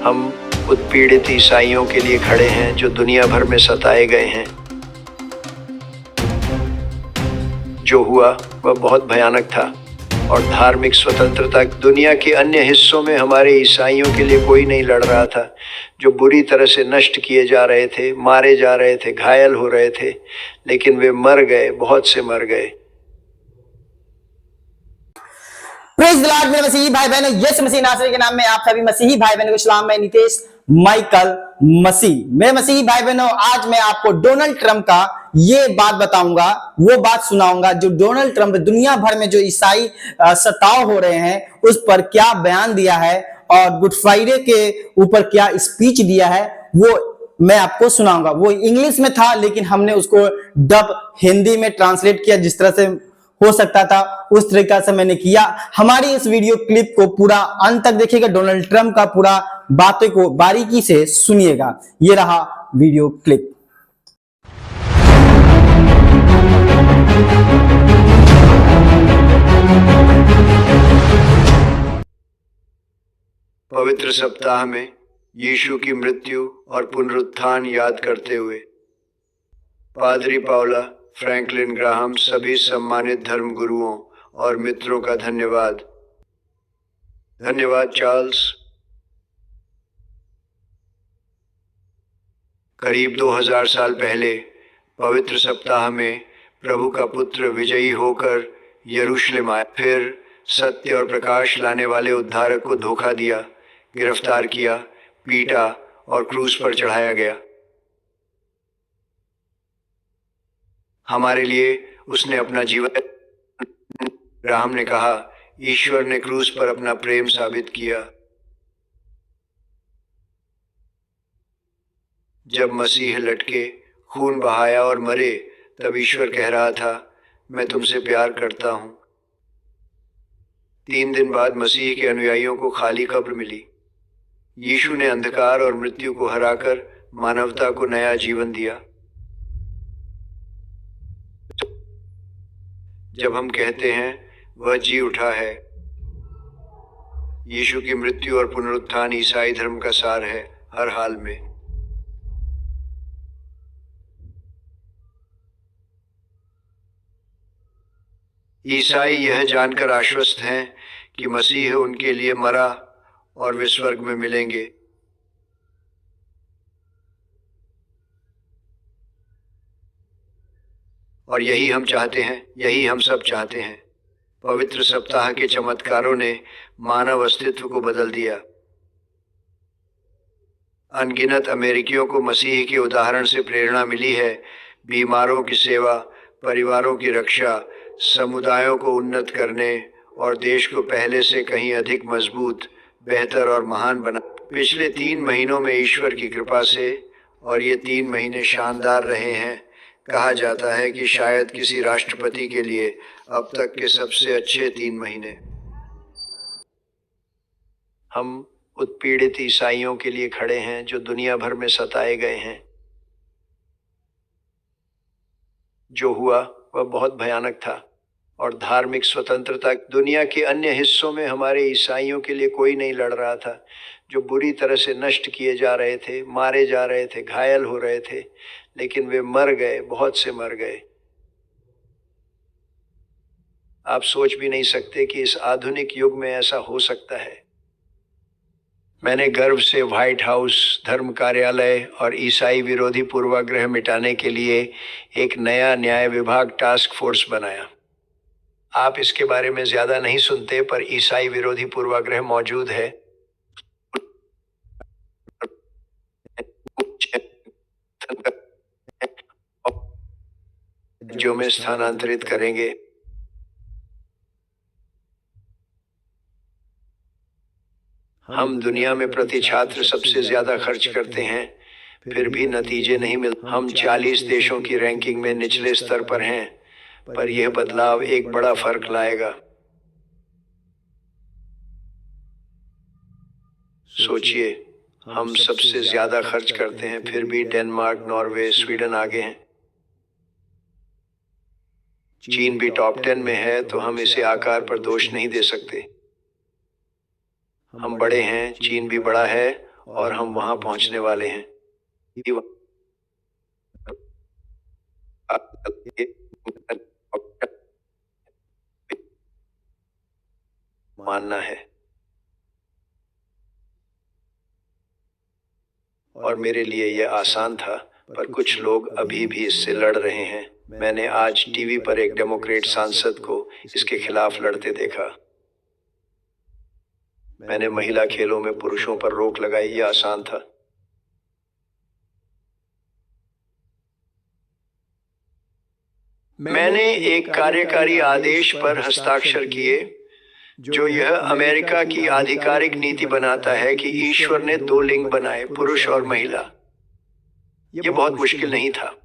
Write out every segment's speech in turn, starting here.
हम उत्पीड़ित ईसाइयों के लिए खड़े हैं जो दुनिया भर में सताए गए हैं। जो हुआ वह बहुत भयानक था और धार्मिक स्वतंत्रता दुनिया के अन्य हिस्सों में हमारे ईसाइयों के लिए कोई नहीं लड़ रहा था, जो बुरी तरह से नष्ट किए जा रहे थे, मारे जा रहे थे, घायल हो रहे थे, लेकिन वे मर गए, बहुत से मर गए। प्रेज द लॉर्ड मेरे मसीही भाई बहनों, यीशु मसीह नासरी के नाम में आप सभी मसीही भाई बहनों को सलाम। मैं नितेश माइकल मसीह। मेरे मसीही भाई बहनों, आज मैं आपको डोनाल्ड ट्रंप का ये बात बताऊंगा, वो बात सुनाऊंगा जो डोनाल्ड ट्रंप दुनिया भर में जो ईसाई सताव हो रहे हैं उस पर क्या बयान दिया है और गुड फ्राइडे के ऊपर क्या स्पीच दिया है, वो मैं आपको सुनाऊंगा। वो इंग्लिश में था लेकिन हमने उसको डब हिंदी में ट्रांसलेट किया, जिस तरह से हो सकता था उस तरीका से मैंने किया। हमारी इस वीडियो क्लिप को पूरा अंत तक देखिएगा, डोनाल्ड ट्रंप का पूरा बातों को बारीकी से सुनिएगा। ये रहा वीडियो क्लिप। पवित्र सप्ताह में यीशु की मृत्यु और पुनरुत्थान याद करते हुए पादरी पाउला, फ्रैंकलिन ग्राहम, सभी सम्मानित धर्म गुरुओं और मित्रों का धन्यवाद। धन्यवाद चार्ल्स। करीब 2000 साल पहले पवित्र सप्ताह में प्रभु का पुत्र विजयी होकर यरूशलेम आया, फिर सत्य और प्रकाश लाने वाले उद्धारक को धोखा दिया, गिरफ्तार किया, पीटा और क्रूस पर चढ़ाया गया। हमारे लिए उसने अपना जीवन, ग्राहम ने कहा, ईश्वर ने क्रूस पर अपना प्रेम साबित किया। जब मसीह लटके, खून बहाया और मरे, तब ईश्वर कह रहा था, मैं तुमसे प्यार करता हूं। 3 दिन बाद मसीह के अनुयायियों को खाली कब्र मिली। यीशु ने अंधकार और मृत्यु को हराकर मानवता को नया जीवन दिया। जब हम कहते हैं वह जी उठा है, यीशु की मृत्यु और पुनरुत्थान ईसाई धर्म का सार है हर हाल में। ईसाई यह जानकर आश्वस्त हैं कि मसीह उनके लिए मरा और वे स्वर्ग में मिलेंगे। और यही हम चाहते हैं, यही हम सब चाहते हैं। पवित्र सप्ताह के चमत्कारों ने मानव अस्तित्व को बदल दिया। अनगिनत अमेरिकियों को मसीह के उदाहरण से प्रेरणा मिली है। बीमारों की सेवा, परिवारों की रक्षा, समुदायों को उन्नत करने और देश को पहले से कहीं अधिक मजबूत, बेहतर और महान बना। पिछले 3 महीनों में ईश्वर की कृपा से, और ये 3 महीने शानदार रहे हैं। कहा जाता है कि शायद किसी राष्ट्रपति के लिए अब तक के सबसे अच्छे 3 महीने। हम उत्पीड़ित ईसाइयों के लिए खड़े हैं जो दुनिया भर में सताए गए हैं। जो हुआ वह बहुत भयानक था और धार्मिक स्वतंत्रता दुनिया के अन्य हिस्सों में हमारे ईसाइयों के लिए कोई नहीं लड़ रहा था, जो बुरी तरह से नष्ट किए जा रहे थे, मारे जा रहे थे, घायल हो रहे थे, लेकिन वे मर गए, बहुत से मर गए। आप सोच भी नहीं सकते कि इस आधुनिक युग में ऐसा हो सकता है। मैंने गर्व से व्हाइट हाउस, धर्म कार्यालय और ईसाई विरोधी पूर्वाग्रह मिटाने के लिए एक नया न्याय विभाग टास्क फोर्स बनाया। आप इसके बारे में ज्यादा नहीं सुनते, पर ईसाई विरोधी पूर्वाग्रह मौजूद है जो में स्थानांतरित करेंगे। हम दुनिया में प्रति छात्र सबसे ज्यादा खर्च करते हैं, फिर भी नतीजे नहीं मिलते। हम 40 देशों की रैंकिंग में निचले स्तर पर हैं, पर यह बदलाव एक बड़ा फर्क लाएगा। सोचिए, हम सबसे ज्यादा खर्च करते हैं, फिर भी डेनमार्क, नॉर्वे, स्वीडन आगे हैं। चीन भी टॉप 10 में है, तो हम इसे आकार पर दोष नहीं दे सकते। हम बड़े हैं, चीन भी बड़ा है, और हम वहां पहुंचने वाले हैं। मानना है और मेरे लिए यह आसान था, पर कुछ लोग अभी भी इससे लड़ रहे हैं। मैंने आज टीवी पर एक डेमोक्रेट सांसद को इसके खिलाफ लड़ते देखा। मैंने महिला खेलों में पुरुषों पर रोक लगाई, यह आसान था। मैंने एक कार्यकारी आदेश पर हस्ताक्षर किए जो यह अमेरिका की आधिकारिक नीति बनाता है कि ईश्वर ने दो लिंग बनाए, पुरुष और महिला। यह बहुत मुश्किल नहीं था।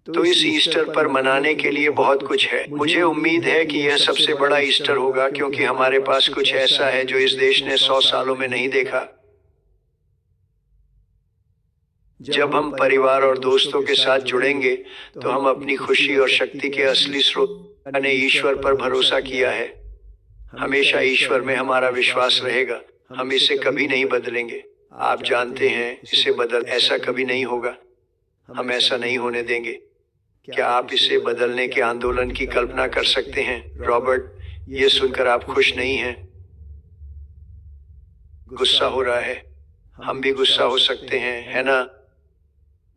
तो इस ईस्टर पर मनाने के लिए बहुत कुछ है। मुझे उम्मीद है कि यह सबसे बड़ा ईस्टर होगा, क्योंकि हमारे पास कुछ ऐसा है जो इस देश ने 100 सालों में नहीं देखा। जब हम परिवार और दोस्तों के साथ जुड़ेंगे तो हम अपनी खुशी और शक्ति के असली स्रोत ने ईश्वर पर भरोसा किया है। हमेशा ईश्वर में हमारा विश्वास रहेगा। हम इसे कभी नहीं बदलेंगे। आप जानते हैं, इसे बदल ऐसा कभी नहीं होगा। हम ऐसा नहीं होने देंगे। क्या आप इसे बदलने के आंदोलन की कल्पना कर सकते हैं? रॉबर्ट, ये सुनकर आप खुश नहीं हैं? गुस्सा हो रहा है। हम भी गुस्सा हो सकते हैं, है ना?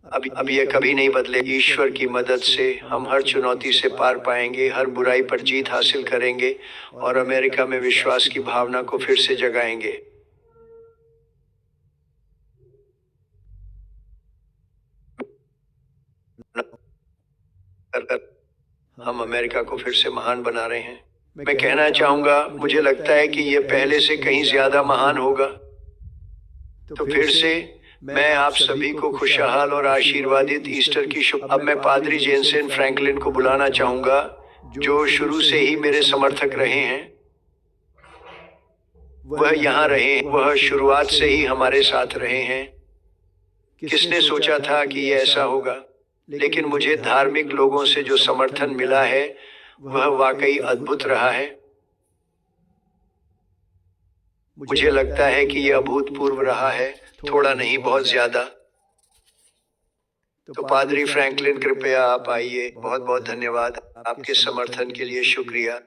अब यह कभी नहीं बदले। ईश्वर की मदद से हम हर चुनौती से पार पाएंगे, हर बुराई पर जीत हासिल करेंगे और अमेरिका में विश्वास की भावना को फिर से जगाएंगे। हम अमेरिका को फिर से महान बना रहे हैं। मैं कहना चाहूंगा, मुझे लगता है कि यह पहले से कहीं ज्यादा महान होगा। तो फिर से मैं आप सभी को खुशहाल और आशीर्वादित ईस्टर की अब मैं पादरी जेनसेन फ्रैंकलिन को बुलाना चाहूंगा, जो शुरू से ही मेरे समर्थक रहे हैं। वह यहाँ रहे, वह शुरुआत से ही हमारे साथ रहे हैं। किसने सोचा था कि यह ऐसा होगा? लेकिन मुझे धार्मिक लोगों से जो समर्थन मिला है वह वाकई अद्भुत रहा है। मुझे लगता है कि यह अभूतपूर्व रहा है, थोड़ा नहीं, बहुत ज्यादा। तो पादरी फ्रैंकलिन, कृपया आप आइए। बहुत बहुत धन्यवाद। आपके समर्थन के लिए शुक्रिया।